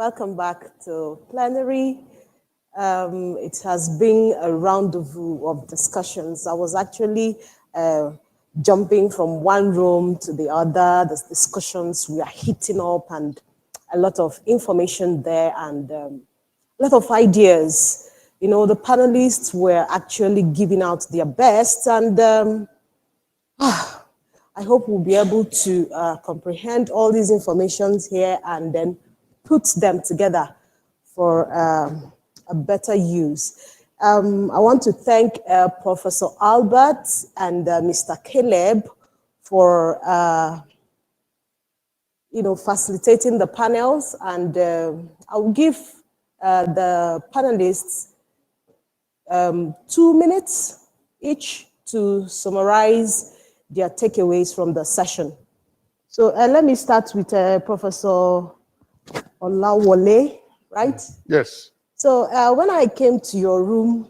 Welcome back to plenary. It has been a rendezvous of discussions. I was actually jumping from one room to the other. The discussions we are heating up, and a lot of information there, and a lot of ideas. You know, the panelists were actually giving out their best, and I hope we'll be able to comprehend all these informations here and then put them together for a better use. I want to thank Professor Albert and Mr. Caleb for facilitating the panels, and I'll give the panelists 2 minutes each to summarize their takeaways from the session. So let me start with Professor Olawole, right? Yes. So when I came to your room,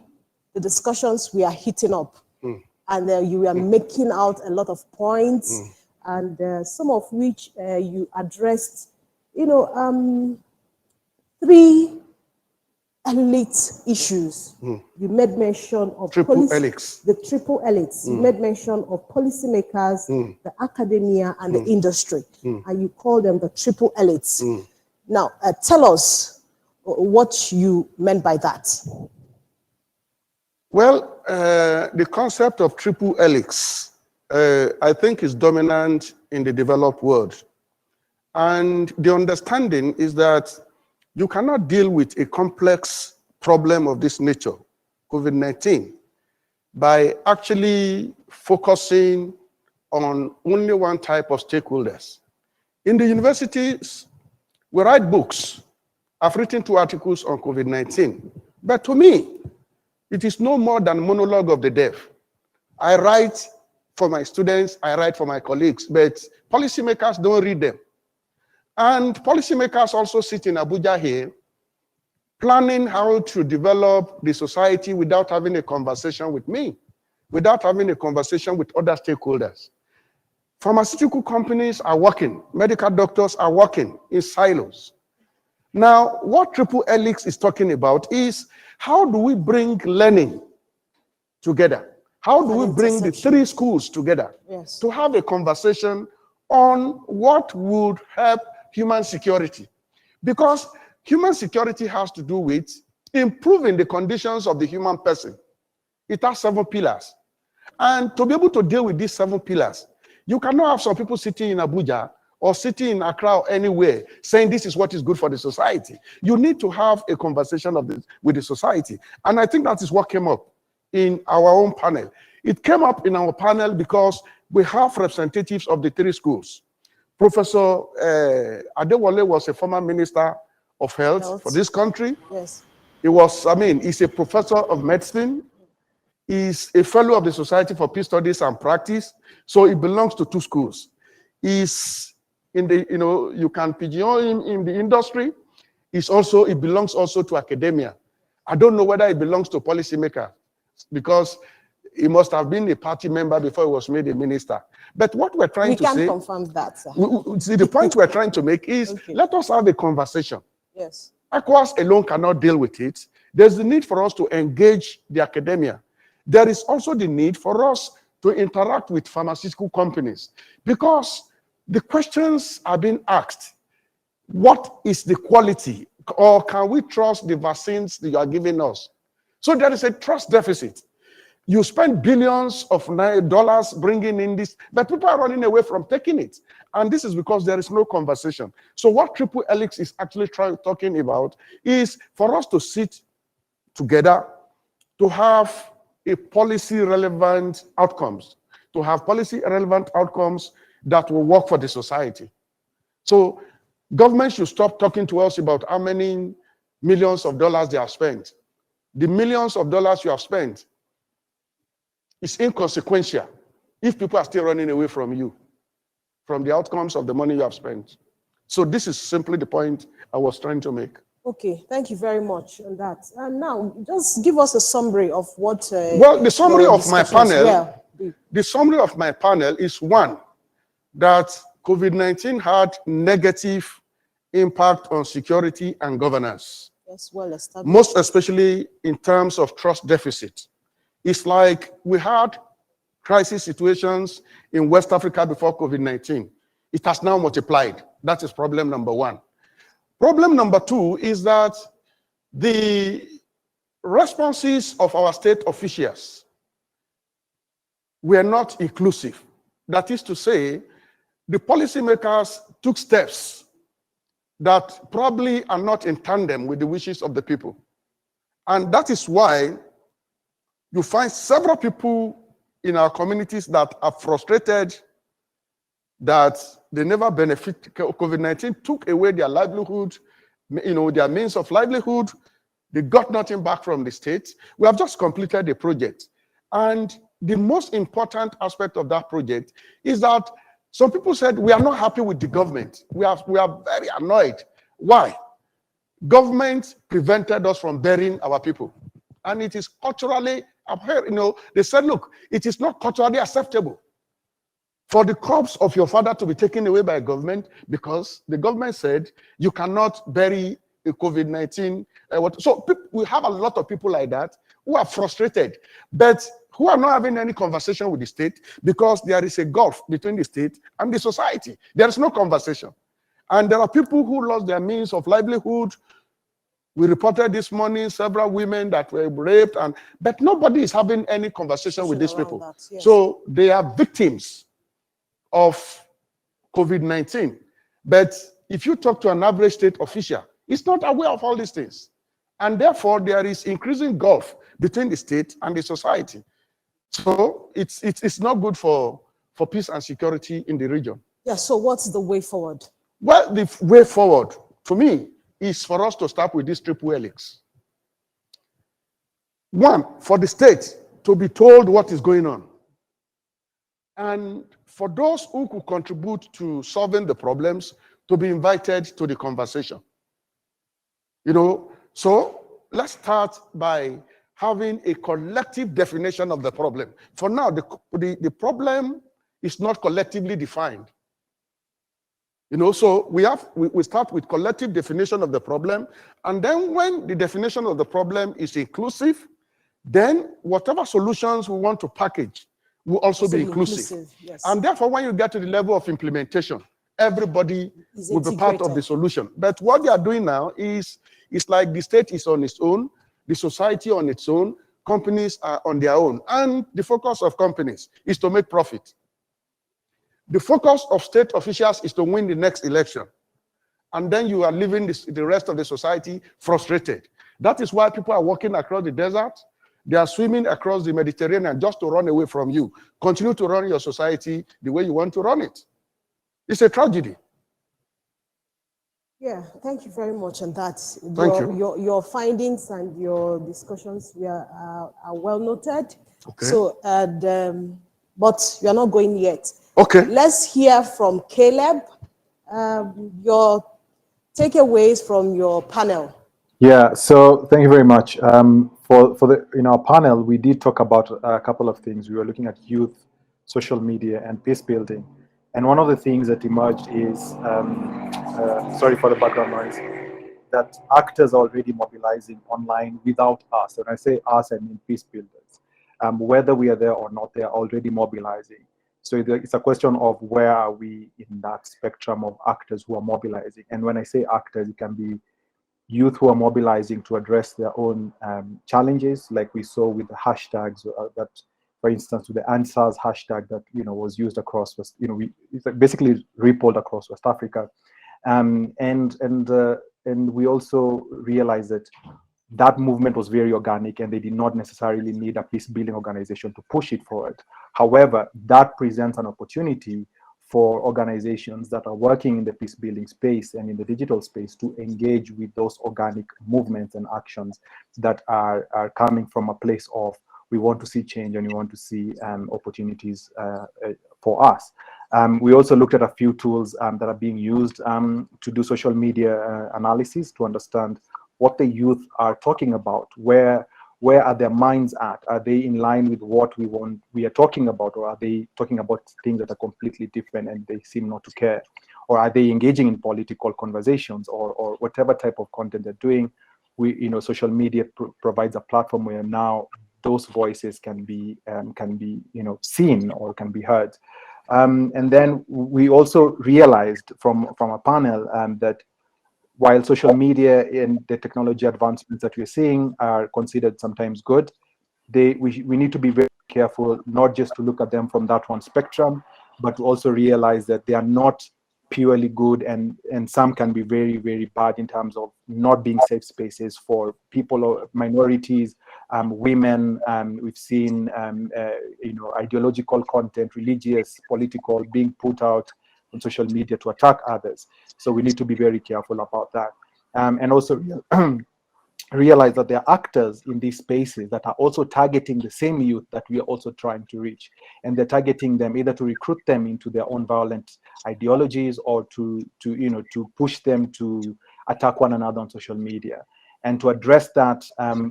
the discussions we are heating up, and you were making out a lot of points, and some of which you addressed, three elite issues. You made mention of Helix. The triple elites. You made mention of policymakers, the academia, and the industry, and you call them the triple elites. Now, tell us what you meant by that. Well, the concept of triple helix, I think, is dominant in the developed world. And the understanding is that you cannot deal with a complex problem of this nature, COVID-19, by actually focusing on only one type of stakeholders. In the universities, we write books. I've written 2 articles on COVID-19. But to me, it is no more than monologue of the deaf. I write for my students, I write for my colleagues, but policymakers don't read them. And policymakers also sit in Abuja here, planning how to develop the society without having a conversation with me, without having a conversation with other stakeholders. Pharmaceutical companies are working, medical doctors are working in silos. Now, what Triple Helix is talking about is, how do we bring learning together? How do we bring the 3 schools together to have a conversation on what would help human security? Because human security has to do with improving the conditions of the human person. It has 7 pillars. And to be able to deal with these 7 pillars, you cannot have some people sitting in Abuja or sitting in Accra or anywhere saying this is what is good for the society. You need to have a conversation with the society. And I think that is what came up in our own panel. It came up in our panel because we have representatives of the 3 schools. Professor Adewale was a former minister of health for this country. Yes. He's a professor of medicine. He's a fellow of the Society for Peace Studies and Practice. So he belongs to 2 schools. He's in the, you can pigeonhole him in the industry. He belongs also to academia. I don't know whether he belongs to policymaker, because he must have been a party member before he was made a minister. But what we're trying to say... We can confirm that, sir. See, the point we're trying to make is, let us have a conversation. Yes. ECOWAS alone cannot deal with it. There's the need for us to engage the academia. There is also the need for us to interact with pharmaceutical companies, because the questions are being asked. What is the quality? Or can we trust the vaccines that you are giving us? So there is a trust deficit. You spend billions of dollars bringing in this, but people are running away from taking it. And this is because there is no conversation. So what Triple Helix is actually talking about is for us to sit together to have a policy-relevant outcomes, to have policy-relevant outcomes that will work for the society. So government should stop talking to us about how many millions of dollars they have spent. The millions of dollars you have spent is inconsequential if people are still running away from you, from the outcomes of the money you have spent. So this is simply the point I was trying to make. Okay, thank you very much on that. And now, just give us a summary of what... well, the summary of my panel, the summary of my panel is, 1, that COVID-19 had negative impact on security and governance. Yes, well established. Most especially in terms of trust deficit. It's like we had crisis situations in West Africa before COVID-19. It has now multiplied. That is problem number one. Problem number two is that the responses of our state officials were not inclusive. That is to say, the policymakers took steps that probably are not in tandem with the wishes of the people. And that is why you find several people in our communities that are frustrated that they never benefit. COVID-19 took away their livelihood, their means of livelihood. They got nothing back from the state. We have just completed the project. And the most important aspect of that project is that some people said, we are not happy with the government. We are very annoyed. Why? Government prevented us from burying our people. And it is culturally, they said, look, it is not culturally acceptable for the corpse of your father to be taken away by government, because the government said you cannot bury a COVID-19. So we have a lot of people like that who are frustrated, but who are not having any conversation with the state, because there is a gulf between the state and the society. There is no conversation. And there are people who lost their means of livelihood. We reported this morning several women that were raped, but nobody is having any conversation with these people. That, yes. So they are victims of COVID-19. But if you talk to an average state official, he's not aware of all these things. And therefore, there is increasing gulf between the state and the society. So it's not good for peace and security in the region. Yeah, so what's the way forward? Well, the way forward, to me, is for us to start with this triple helix. One, for the state to be told what is going on. And for those who could contribute to solving the problems to be invited to the conversation. So let's start by having a collective definition of the problem. For now, the problem is not collectively defined. So we start with collective definition of the problem, and then when the definition of the problem is inclusive, then whatever solutions we want to package will also be inclusive. Yes. And therefore, when you get to the level of implementation, everybody will be part of the solution. But what they are doing now is like the state is on its own, the society on its own, companies are on their own. And the focus of companies is to make profit. The focus of state officials is to win the next election. And then you are leaving the rest of the society frustrated. That is why people are walking across the desert. They are swimming across the Mediterranean just to run away from you. Continue to run your society the way you want to run it. It's a tragedy. Yeah, thank you very much on that. Thank you. Your findings and your discussions are well noted. Okay. So, but we are not going yet. Okay. Let's hear from Caleb. Your takeaways from your panel. Yeah, so thank you very much. In our panel, we did talk about a couple of things. We were looking at youth, social media, and peace building. And one of the things that emerged is, sorry for the background noise, that actors are already mobilizing online without us. When I say us, I mean peace builders. Whether we are there or not, they are already mobilizing. So it's a question of where are we in that spectrum of actors who are mobilizing. And when I say actors, it can be youth who are mobilizing to address their own challenges, like we saw with the hashtags that, for instance, with the answers hashtag that was used across West, it's basically rippled across West Africa, and we also realized that that movement was very organic, and they did not necessarily need a peace building organization to push it forward. However, that presents an opportunity for organizations that are working in the peace building space and in the digital space to engage with those organic movements and actions that are coming from a place of we want to see change and we want to see opportunities for us. We also looked at a few tools that are being used to do social media analysis to understand what the youth are talking about, where are their minds at? Are they in line with what we are talking about, or are they talking about things that are completely different and they seem not to care? or are they engaging in political conversations or whatever type of content they're doing. Social media provides a platform where now those voices can be seen or can be heard. And then we also realized from a panel that while social media and the technology advancements that we're seeing are considered sometimes good, we need to be very careful not just to look at them from that one spectrum, but to also realize that they are not purely good, and some can be very, very bad in terms of not being safe spaces for people or minorities, women. We've seen ideological content, religious, political, being put out on social media to attack others. So we need to be very careful about that, and also realize that there are actors in these spaces that are also targeting the same youth that we are also trying to reach, and they're targeting them either to recruit them into their own violent ideologies or to push them to attack one another on social media. And to address that,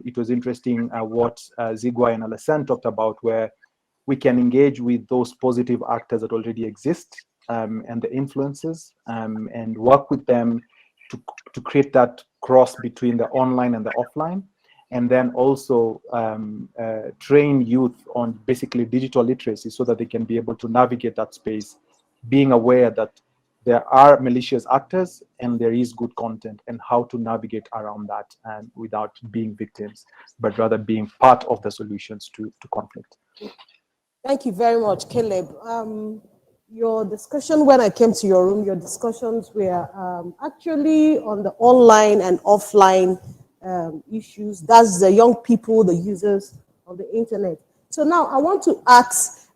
it was interesting what Zigwa and Alessandro talked about, where we can engage with those positive actors that already exist and the influences, and work with them to create that cross between the online and the offline, and then also train youth on basically digital literacy so that they can be able to navigate that space, being aware that there are malicious actors and there is good content, and how to navigate around that and without being victims, but rather being part of the solutions to conflict. Thank you very much, Caleb. Your discussion, when I came to your room, your discussions were actually on the online and offline issues. That's the young people, the users of the internet. So now I want to ask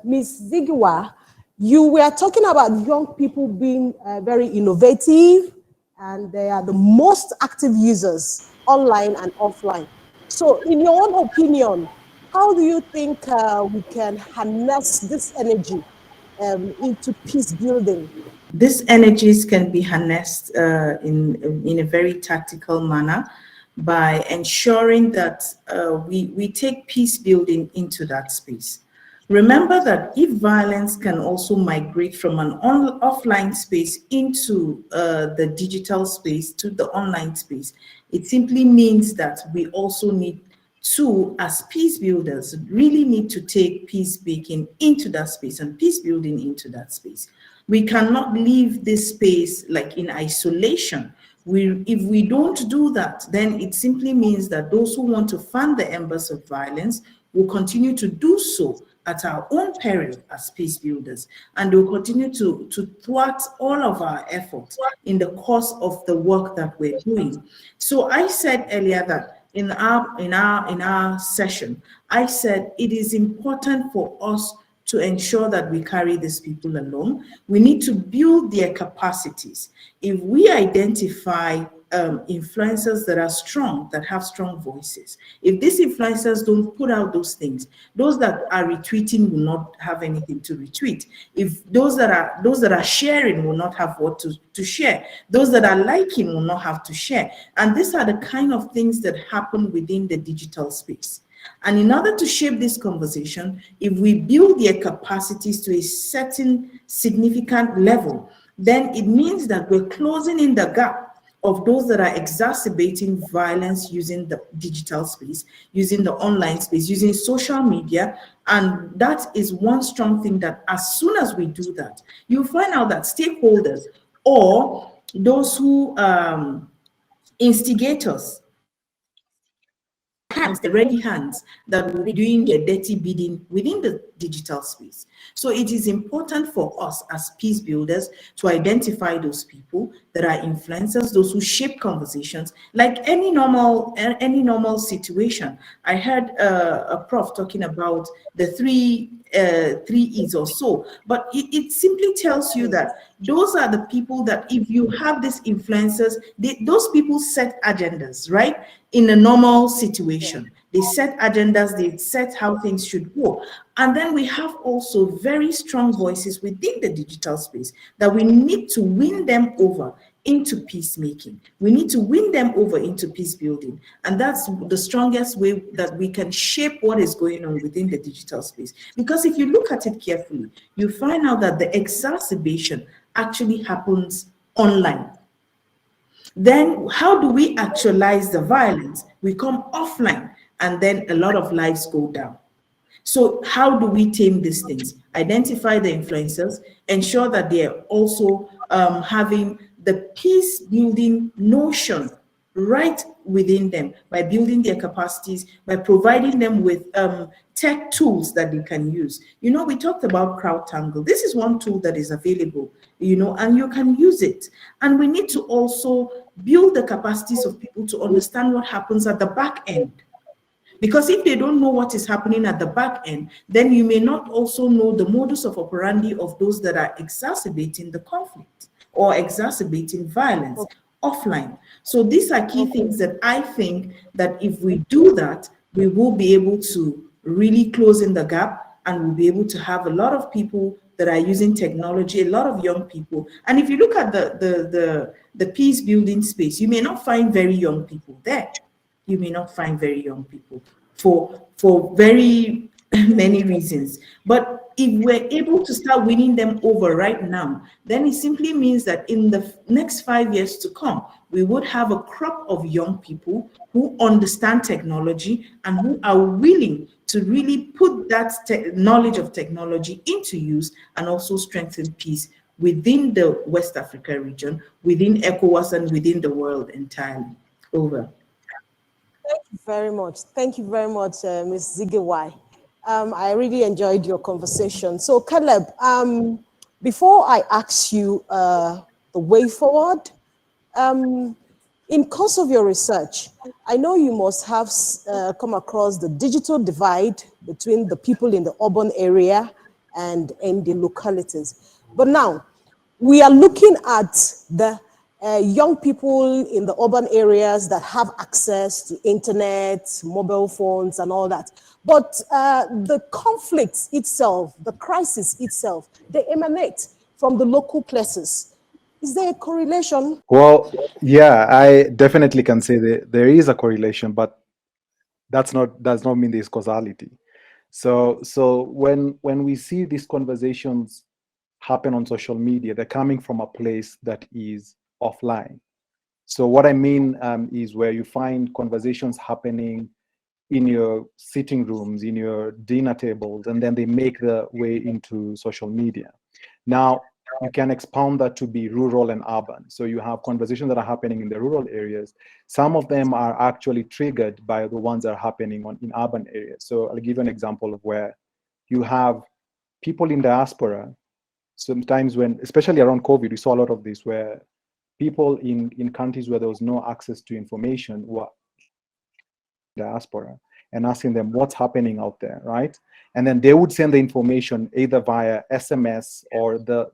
Ms. Zigwa, you were talking about young people being very innovative, and they are the most active users online and offline. So in your own opinion, how do you think we can harness this energy into peace building? These energies can be harnessed in a very tactical manner by ensuring that we take peace building into that space. Remember that if violence can also migrate from an offline space into the digital space, to the online space, it simply means that we also need to, as peace builders, really need to take peace making into that space and peace building into that space. We cannot leave this space like in isolation. If we don't do that, then it simply means that those who want to fan the embers of violence will continue to do so at our own peril as peace builders, and will continue to thwart all of our efforts in the course of the work that we're doing. So I said earlier that in our session, I said it is important for us to ensure that we carry these people along. We need to build their capacities. If we identify influencers that are strong, that have strong voices, if these influencers don't put out those things, those that are retweeting will not have anything to retweet. If those that are sharing will not have what to share, those that are liking will not have to share. And these are the kind of things that happen within the digital space. And in order to shape this conversation, if we build their capacities to a certain significant level, then it means that we're closing in the gap of those that are exacerbating violence using the digital space, using the online space, using social media. And that is one strong thing, that as soon as we do that, you'll find out that stakeholders or those who instigators, the ready hands that will be doing the dirty bidding within the digital space. So it is important for us as peace builders to identify those people that are influencers, those who shape conversations, like any normal situation. I heard a prof talking about the three E's or so, but it simply tells you that those are the people that, if you have these influencers, those people set agendas, right? In a normal situation, they set agendas, they set how things should go. And then we have also very strong voices within the digital space that we need to win them over into peacemaking. We need to win them over into peace building. And that's the strongest way that we can shape what is going on within the digital space. Because if you look at it carefully, you find out that the exacerbation actually happens online. Then how do we actualize the violence? We come offline, and then a lot of lives go down. So how do we tame these things? Identify the influencers, ensure that they're also having the peace building notion right within them by building their capacities, by providing them with tech tools that they can use. You know, we talked about CrowdTangle. This is one tool that is available, you know, and you can use it. And we need to also build the capacities of people to understand what happens at the back end. Because if they don't know what is happening at the back end, then you may not also know the modus of operandi of those that are exacerbating the conflict or exacerbating violence offline. So these are key things that I think that if we do that, we will be able to really close in the gap, and we'll be able to have a lot of people that are using technology, a lot of young people. And if you look at the peace building space, you may not find very young people there. You may not find very young people for very many reasons. But if we're able to start winning them over right now, then it simply means that in the next 5 years to come, we would have a crop of young people who understand technology and who are willing to really put that knowledge of technology into use and also strengthen peace within the West Africa region, within ECOWAS, and within the world entirely. Over. Thank you very much. Thank you very much, Ms. Zigewai. I really enjoyed your conversation. So, Caleb, before I ask you the way forward, in course of your research, I know you must have come across the digital divide between the people in the urban area and in the localities. But now, we are looking at the young people in the urban areas that have access to internet, mobile phones, and all that. But the conflicts itself, the crisis itself, they emanate from the local places. Is there a correlation? Well, yeah, I definitely can say that there is a correlation, but does not mean there's causality. So when we see these conversations happen on social media, they're coming from a place that is offline. So what I mean is where you find conversations happening in your sitting rooms, in your dinner tables, and then they make their way into social media. Now, you can expound that to be rural and urban. So you have conversations that are happening in the rural areas. Some of them are actually triggered by the ones that are happening in urban areas. So I'll give you an example of where you have people in diaspora. Sometimes when, especially around COVID, we saw a lot of this where people in countries where there was no access to information were diaspora and asking them what's happening out there, right? And then they would send the information either via SMS or the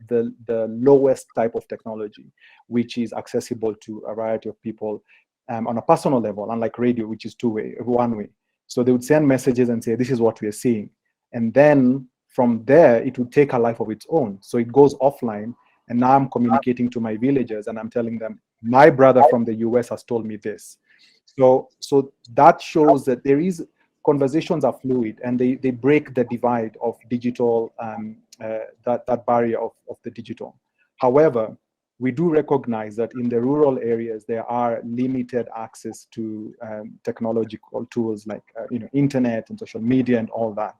lowest type of technology, which is accessible to a variety of people on a personal level, unlike radio, which is one way. So they would send messages and say, this is what we are seeing. And then from there, it would take a life of its own. So it goes offline. And now I'm communicating to my villagers and I'm telling them, my brother from the US has told me this. So that shows that there is, conversations are fluid and they break the divide of digital, that barrier of the digital. However, we do recognize that in the rural areas, there are limited access to technological tools like internet and social media and all that.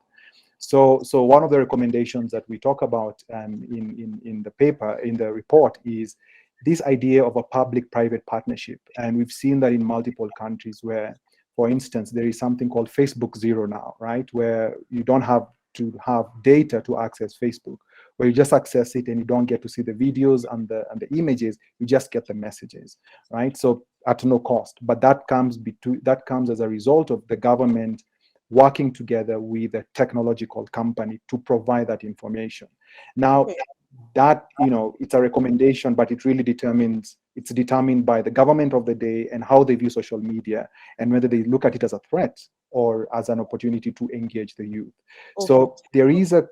So one of the recommendations that we talk about in the paper, in the report, is this idea of a public-private partnership. And we've seen that in multiple countries where, for instance, there is something called Facebook Zero now, right? Where you don't have to have data to access Facebook, where you just access it and you don't get to see the videos and the images, you just get the messages, right? So at no cost. But that comes as a result of the government working together with a technological company to provide that information. Now, that, it's a recommendation, but it really it's determined by the government of the day and how they view social media and whether they look at it as a threat or as an opportunity to engage the youth. Okay. So there is a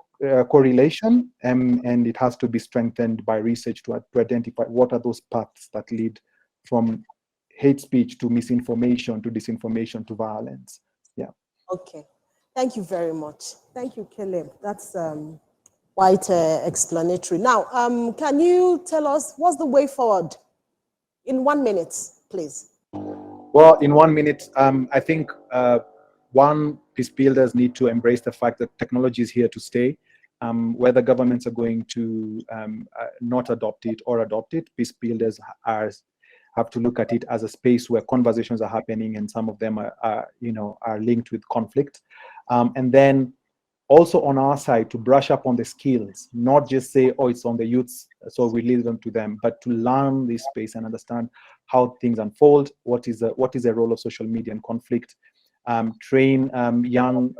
correlation, and it has to be strengthened by research to identify what are those paths that lead from hate speech to misinformation to disinformation to violence. Yeah. Okay. Thank you very much. Thank you, Caleb. That's quite explanatory. Now, can you tell us what's the way forward in 1 minute, please? Well, in 1 minute, I think one, peace builders need to embrace the fact that technology is here to stay. Whether governments are going to not adopt it or adopt it, peace builders have to look at it as a space where conversations are happening, and some of them are linked with conflict. And then also on our side to brush up on the skills, not just say, oh, it's on the youths, so we leave them to them, but to learn this space and understand how things unfold, what is the role of social media in conflict, train young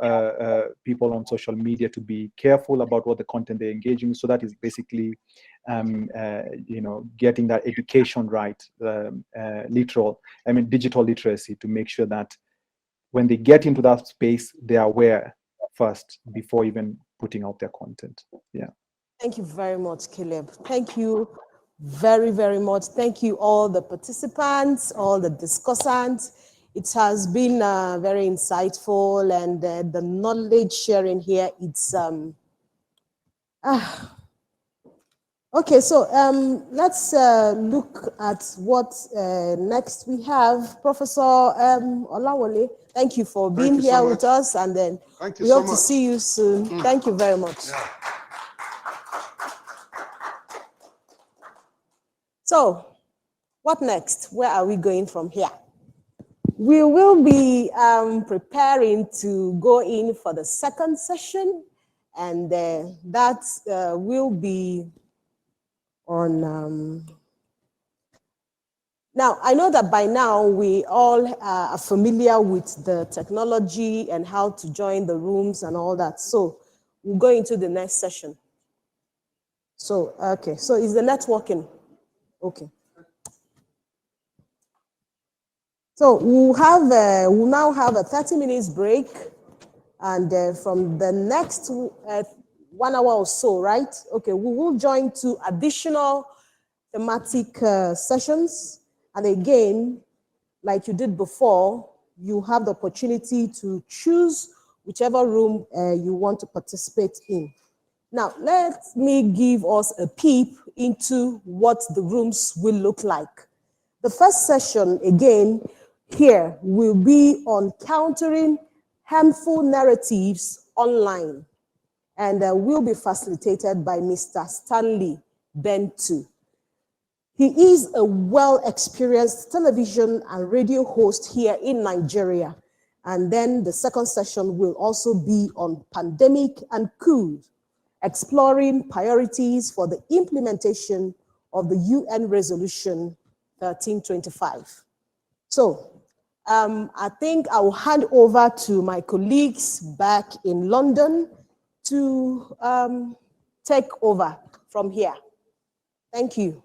people on social media to be careful about what the content they're engaging in. So that is basically, getting that education right, digital literacy, to make sure that when they get into that space, they are aware first before even putting out their content. Yeah. Thank you very much, Caleb. Thank you very, very much. Thank you, all the participants, all the discussants. It has been very insightful, and the knowledge sharing here, it's okay. So let's look at what next we have. Professor Olawole, thank you for being here so with us, and then we hope to see you soon. Thank you very much. Yeah. So, what next? Where are we going from here? We will be preparing to go in for the second session, and that will be on... Now, I know that by now we all are familiar with the technology and how to join the rooms and all that. So, we'll go into the next session. So, okay. So, is the networking? Okay. So we'll now have a 30 minutes break, and from the next 1 hour or so, right? Okay, we will join 2 additional thematic sessions, and again, like you did before, you have the opportunity to choose whichever room you want to participate in. Now, let me give us a peep into what the rooms will look like. The first session, again, here will be on countering harmful narratives online, and will be facilitated by Mr. Stanley Bentu. He is a well-experienced television and radio host here in Nigeria. And then the second session will also be on pandemic and coups, exploring priorities for the implementation of the UN Resolution 1325. So, I think I will hand over to my colleagues back in London to take over from here. Thank you.